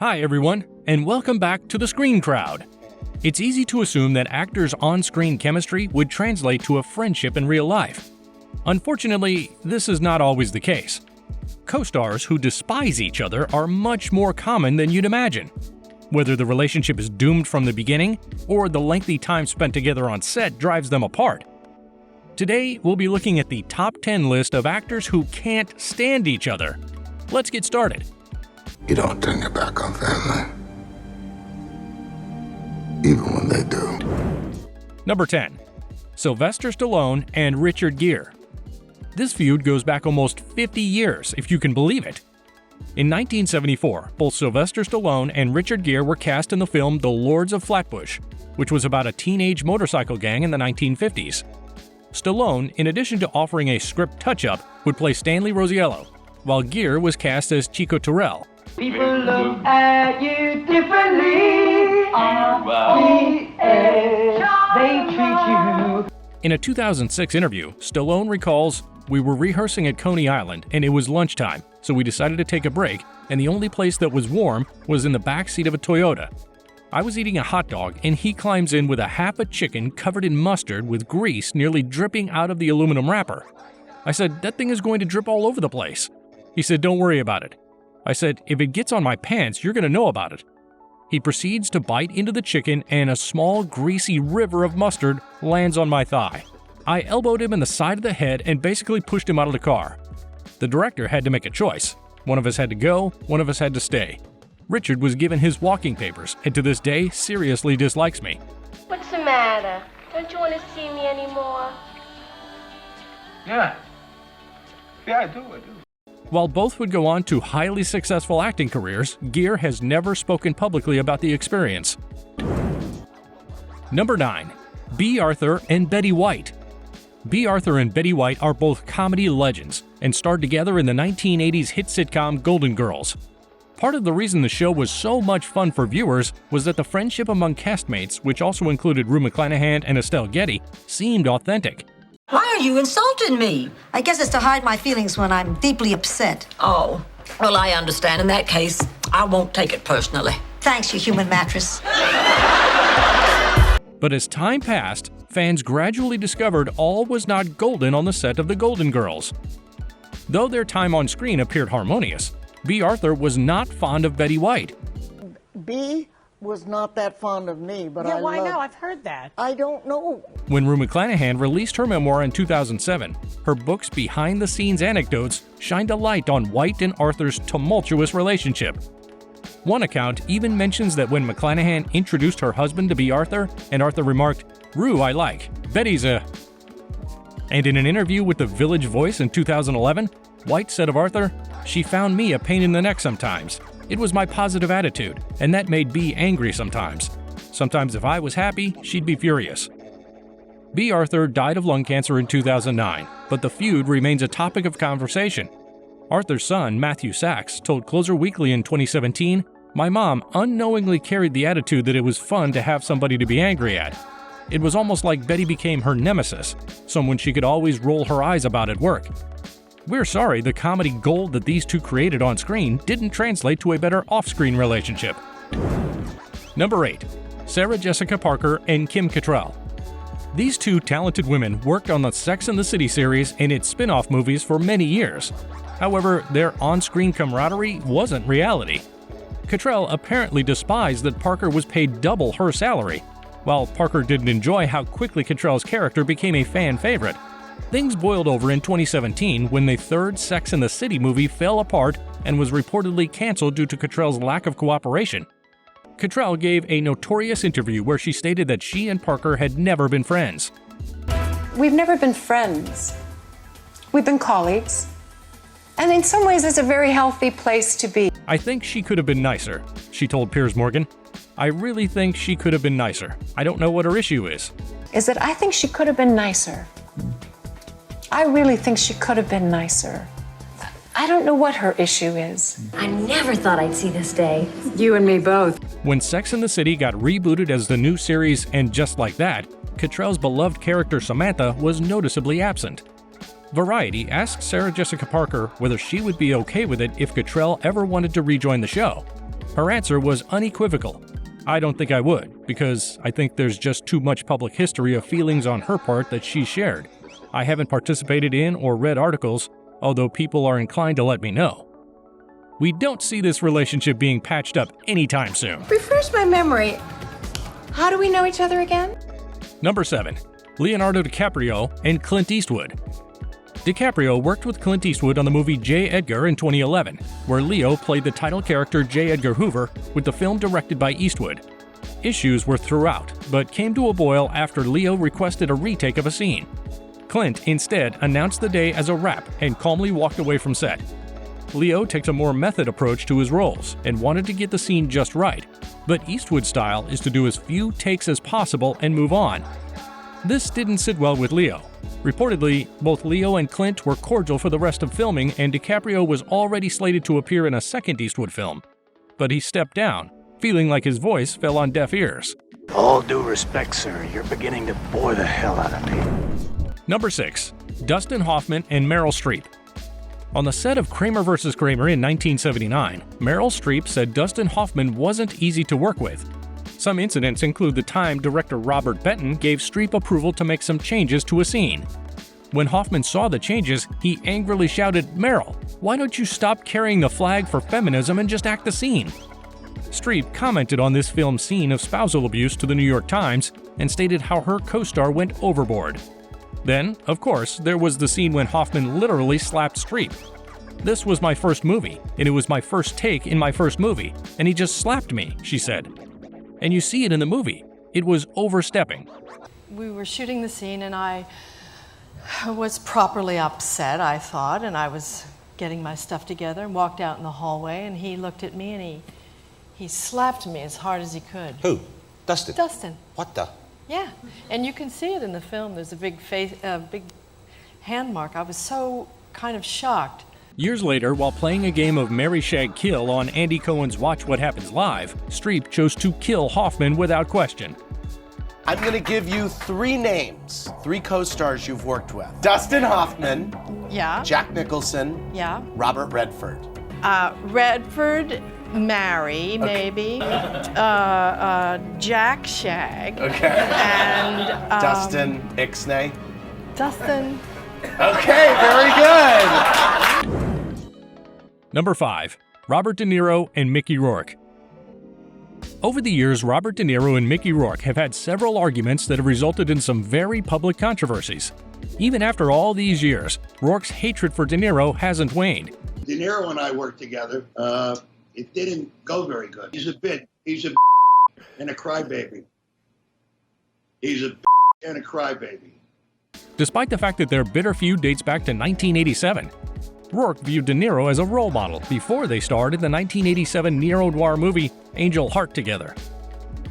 Hi everyone, and welcome back to the Screen Crowd. It's easy to assume that actors' on-screen chemistry would translate to a friendship in real life. Unfortunately, this is not always the case. Co-stars who despise each other are much more common than you'd imagine. Whether the relationship is doomed from the beginning, or the lengthy time spent together on set drives them apart. Today, we'll be looking at the top 10 list of actors who can't stand each other. Let's get started. You don't turn your back on family, even when they do. Number 10. Sylvester Stallone and Richard Gere. This feud goes back almost 50 years, if you can believe it. In 1974, both Sylvester Stallone and Richard Gere were cast in the film The Lords of Flatbush, which was about a teenage motorcycle gang in the 1950s. Stallone, in addition to offering a script touch-up, would play Stanley Rosiello, while Gere was cast as Chico Terrell. People look at you differently on the edge. They treat you. In a 2006 interview, Stallone recalls, "We were rehearsing at Coney Island and it was lunchtime, so we decided to take a break, and the only place that was warm was in the back seat of a Toyota. I was eating a hot dog and he climbs in with a half a chicken covered in mustard with grease nearly dripping out of the aluminum wrapper. I said, 'That thing is going to drip all over the place.' He said, 'Don't worry about it.' I said, 'If it gets on my pants, you're going to know about it.' He proceeds to bite into the chicken and a small greasy river of mustard lands on my thigh. I elbowed him in the side of the head and basically pushed him out of the car. The director had to make a choice. One of us had to go, one of us had to stay. Richard was given his walking papers and to this day seriously dislikes me." What's the matter? Don't you want to see me anymore? Yeah, I do. While both would go on to highly successful acting careers, Gere has never spoken publicly about the experience. Number 9. Bea Arthur and Betty White. Bea Arthur and Betty White are both comedy legends and starred together in the 1980s hit sitcom Golden Girls. Part of the reason the show was so much fun for viewers was that the friendship among castmates, which also included Rue McClanahan and Estelle Getty, seemed authentic. Why are you insulting me? I guess it's to hide my feelings when I'm deeply upset. Oh, well, I understand. In that case, I won't take it personally. Thanks, you human mattress. But as time passed, fans gradually discovered all was not golden on the set of The Golden Girls. Though their time on screen appeared harmonious, Bea Arthur was not fond of Betty White. Bea was not that fond of me, but yeah, why no? I've heard that. I don't know. When Rue McClanahan released her memoir in 2007, her book's behind-the-scenes anecdotes shined a light on White and Arthur's tumultuous relationship. One account even mentions that when McClanahan introduced her husband to Bea Arthur, and Arthur remarked, "Rue I like, Betty's a..." And in an interview with The Village Voice in 2011, White said of Arthur, "She found me a pain in the neck sometimes. It was my positive attitude, and that made Bea angry sometimes. Sometimes if I was happy, she'd be furious." Bea Arthur died of lung cancer in 2009, but the feud remains a topic of conversation. Arthur's son, Matthew Sachs, told Closer Weekly in 2017, "My mom unknowingly carried the attitude that it was fun to have somebody to be angry at. It was almost like Betty became her nemesis, someone she could always roll her eyes about at work. We're sorry the comedy gold that these two created on screen didn't translate to a better off-screen relationship." Number 8. Sarah Jessica Parker and Kim Cattrall. These two talented women worked on the Sex and the City series and its spin-off movies for many years. However, their on-screen camaraderie wasn't reality. Cattrall apparently despised that Parker was paid double her salary, while Parker didn't enjoy how quickly Cattrall's character became a fan favorite. Things boiled over in 2017 when the third Sex and the City movie fell apart and was reportedly canceled due to Cattrall's lack of cooperation. Cattrall gave a notorious interview where she stated that she and Parker had never been friends. We've never been friends. We've been colleagues. And in some ways, it's a very healthy place to be. "I think she could have been nicer," she told Piers Morgan. "I really think she could have been nicer. I don't know what her issue is." Is that I think she could have been nicer. I really think she could have been nicer. I don't know what her issue is. I never thought I'd see this day. You and me both. When Sex and the City got rebooted as the new series And Just Like That, Cattrall's beloved character Samantha was noticeably absent. Variety asked Sarah Jessica Parker whether she would be okay with it if Cattrall ever wanted to rejoin the show. Her answer was unequivocal. I don't think I would, because I think there's just too much public history of feelings on her part that she shared. I haven't participated in or read articles, although people are inclined to let me know. We don't see this relationship being patched up anytime soon. Refresh my memory. How do we know each other again? Number 7. Leonardo DiCaprio and Clint Eastwood. DiCaprio worked with Clint Eastwood on the movie J. Edgar in 2011, where Leo played the title character J. Edgar Hoover with the film directed by Eastwood. Issues were throughout, but came to a boil after Leo requested a retake of a scene. Clint instead announced the day as a wrap and calmly walked away from set. Leo takes a more method approach to his roles and wanted to get the scene just right, but Eastwood's style is to do as few takes as possible and move on. This didn't sit well with Leo. Reportedly, both Leo and Clint were cordial for the rest of filming, and DiCaprio was already slated to appear in a second Eastwood film. But he stepped down, feeling like his voice fell on deaf ears. All due respect, sir, you're beginning to bore the hell out of me. Number 6. Dustin Hoffman and Meryl Streep. On the set of Kramer vs. Kramer in 1979, Meryl Streep said Dustin Hoffman wasn't easy to work with. Some incidents include the time director Robert Benton gave Streep approval to make some changes to a scene. When Hoffman saw the changes, he angrily shouted, "Meryl, why don't you stop carrying the flag for feminism and just act the scene?" Streep commented on this film scene of spousal abuse to the New York Times and stated how her co-star went overboard. Then, of course, there was the scene when Hoffman literally slapped Streep. "This was my first movie, and it was my first take in my first movie, and he just slapped me," she said. And you see it in the movie. It was overstepping. We were shooting the scene, and I was properly upset, I thought, and I was getting my stuff together and walked out in the hallway, and he looked at me and he slapped me as hard as he could. Who? Dustin? Dustin. What the? Yeah, and you can see it in the film. There's a big hand mark. I was so kind of shocked. Years later, while playing a game of Marry, Shag, Kill on Andy Cohen's Watch What Happens Live, Streep chose to kill Hoffman without question. I'm going to give you 3 names, 3 co-stars you've worked with. Dustin Hoffman. Yeah. Jack Nicholson. Yeah. Robert Redford. Redford, Mary, maybe. Jack Shag. Okay. And Dustin Ixnay. Dustin. Okay, very good. Number 5. Robert De Niro and Mickey Rourke. Over the years, Robert De Niro and Mickey Rourke have had several arguments that have resulted in some very public controversies. Even after all these years, Rourke's hatred for De Niro hasn't waned. De Niro and I worked together. It didn't go very good. He's a and a crybaby. He's a and a crybaby. Despite the fact that their bitter feud dates back to 1987, Rourke viewed De Niro as a role model before they starred in the 1987 neo-noir movie Angel Heart together.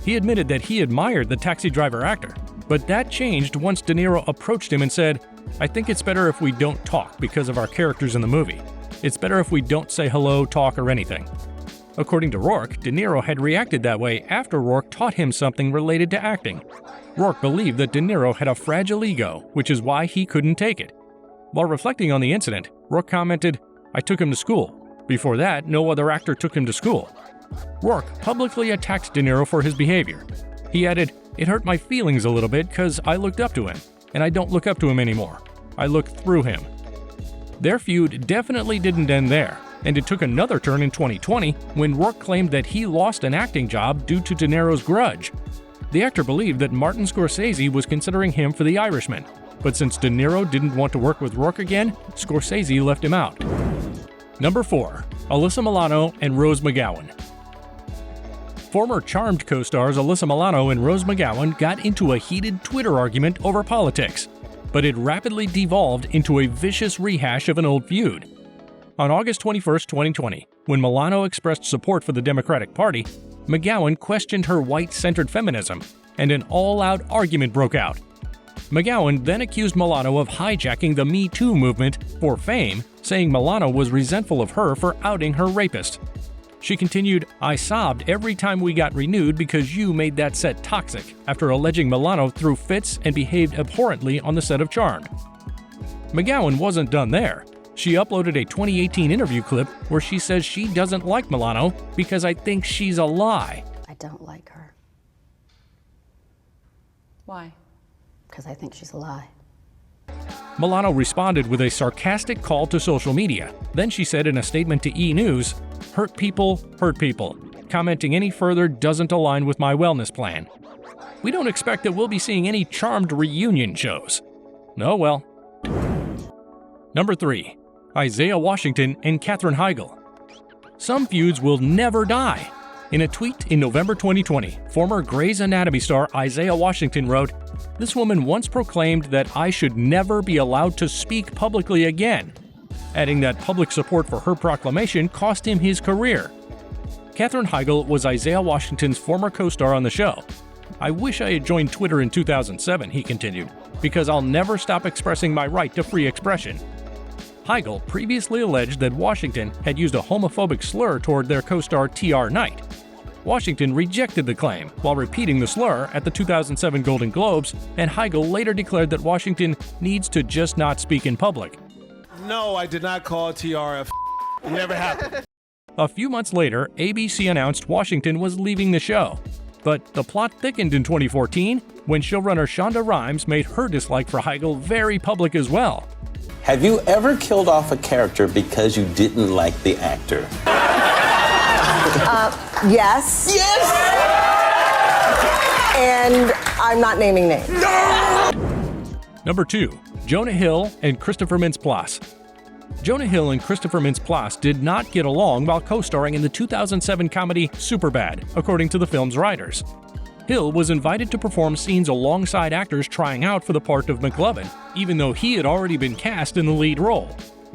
He admitted that he admired the Taxi Driver actor, but that changed once De Niro approached him and said, "I think it's better if we don't talk because of our characters in the movie. It's better if we don't say hello, talk, or anything." According to Rourke, De Niro had reacted that way after Rourke taught him something related to acting. Rourke believed that De Niro had a fragile ego, which is why he couldn't take it. While reflecting on the incident, Rourke commented, "I took him to school. Before that, no other actor took him to school." Rourke publicly attacked De Niro for his behavior. He added, "It hurt my feelings a little bit because I looked up to him, and I don't look up to him anymore. I look through him." Their feud definitely didn't end there, and it took another turn in 2020 when Rourke claimed that he lost an acting job due to De Niro's grudge. The actor believed that Martin Scorsese was considering him for The Irishman, but since De Niro didn't want to work with Rourke again, Scorsese left him out. Number 4. Alyssa Milano and Rose McGowan. Former Charmed co-stars Alyssa Milano and Rose McGowan got into a heated Twitter argument over politics, but it rapidly devolved into a vicious rehash of an old feud. On August 21, 2020, when Milano expressed support for the Democratic Party, McGowan questioned her white-centered feminism, and an all-out argument broke out. McGowan then accused Milano of hijacking the Me Too movement for fame, saying Milano was resentful of her for outing her rapist. She continued, "I sobbed every time we got renewed because you made that set toxic," after alleging Milano threw fits and behaved abhorrently on the set of Charmed. McGowan wasn't done there. She uploaded a 2018 interview clip where she says she doesn't like Milano because I think she's a lie. I don't like her. Why? Because I think she's a lie. Milano responded with a sarcastic call to social media. Then she said in a statement to E! News, hurt people. Commenting any further doesn't align with my wellness plan. We don't expect that we'll be seeing any charmed reunion shows. Oh well. Number 3. Isaiah Washington and Katherine Heigl. Some feuds will never die. In a tweet in November 2020, former Grey's Anatomy star Isaiah Washington wrote, "This woman once proclaimed that I should never be allowed to speak publicly again," adding that public support for her proclamation cost him his career. Katherine Heigl was Isaiah Washington's former co-star on the show. "I wish I had joined Twitter in 2007, he continued, "because I'll never stop expressing my right to free expression." Heigl previously alleged that Washington had used a homophobic slur toward their co-star T.R. Knight. Washington rejected the claim while repeating the slur at the 2007 Golden Globes, and Heigl later declared that Washington needs to just not speak in public. No, I did not call TR It never happened. A few months later, ABC announced Washington was leaving the show. But the plot thickened in 2014 when showrunner Shonda Rhimes made her dislike for Heigl very public as well. Have you ever killed off a character because you didn't like the actor? Yes. Yes! And I'm not naming names. No! Number 2. Jonah Hill and Christopher Mintz-Plasse. Jonah Hill and Christopher Mintz-Plasse did not get along while co-starring in the 2007 comedy Superbad, according to the film's writers. Hill was invited to perform scenes alongside actors trying out for the part of McGowan, even though he had already been cast in the lead role.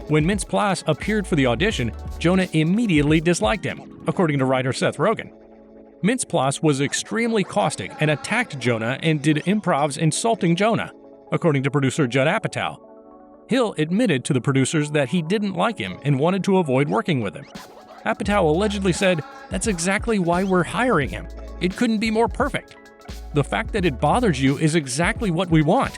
When Mintz-Plasse appeared for the audition, Jonah immediately disliked him, according to writer Seth Rogen. Mintz-Plasse was extremely caustic and attacked Jonah and did improvs insulting Jonah, according to producer Judd Apatow. Hill admitted to the producers that he didn't like him and wanted to avoid working with him. Apatow allegedly said, "That's exactly why we're hiring him. It couldn't be more perfect. The fact that it bothers you is exactly what we want."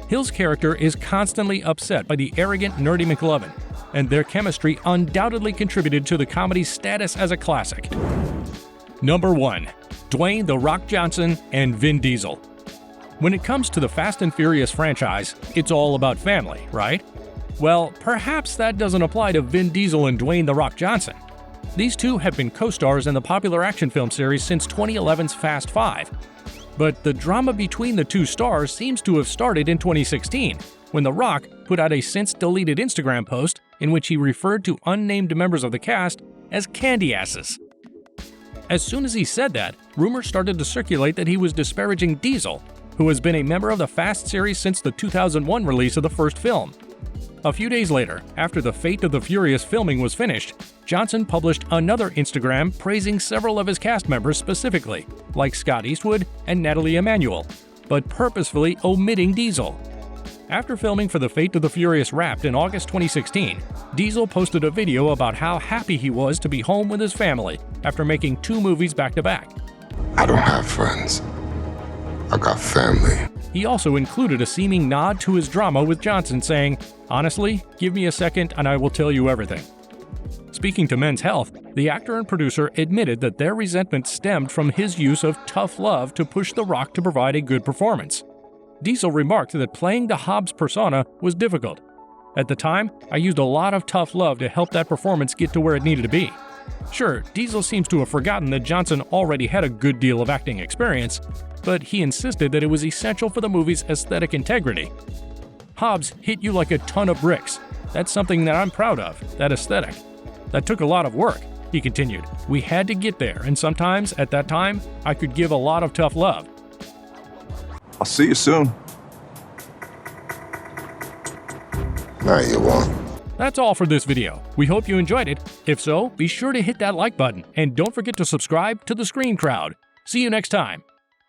Hill's character is constantly upset by the arrogant, nerdy McGowan, and their chemistry undoubtedly contributed to the comedy's status as a classic. Number 1. Dwayne "The Rock" Johnson and Vin Diesel. When it comes to the Fast and Furious franchise, it's all about family, right? Well, perhaps that doesn't apply to Vin Diesel and Dwayne "The Rock" Johnson. These two have been co-stars in the popular action film series since 2011's Fast 5. But the drama between the two stars seems to have started in 2016, when The Rock put out a since-deleted Instagram post in which he referred to unnamed members of the cast as candy asses. As soon as he said that, rumors started to circulate that he was disparaging Diesel, who has been a member of the Fast series since the 2001 release of the first film. A few days later, after the Fate of the Furious filming was finished, Johnson published another Instagram praising several of his cast members specifically, like Scott Eastwood and Natalie Emanuel, but purposefully omitting Diesel. After filming for the Fate of the Furious Wrapped in August 2016, Diesel posted a video about how happy he was to be home with his family after making 2 movies back-to-back. I don't have friends. I got family. He also included a seeming nod to his drama with Johnson, saying, "Honestly, give me a second and I will tell you everything." Speaking to Men's Health, the actor and producer admitted that their resentment stemmed from his use of tough love to push The Rock to provide a good performance. Diesel remarked that playing the Hobbs persona was difficult. "At the time, I used a lot of tough love to help that performance get to where it needed to be." Sure, Diesel seems to have forgotten that Johnson already had a good deal of acting experience, but he insisted that it was essential for the movie's aesthetic integrity. "Hobbs hit you like a ton of bricks. That's something that I'm proud of, that aesthetic. That took a lot of work," he continued. "We had to get there, and sometimes, at that time, I could give a lot of tough love." I'll see you soon. No, you won't. That's all for this video. We hope you enjoyed it. If so, be sure to hit that like button, and don't forget to subscribe to The Screen Crowd. See you next time.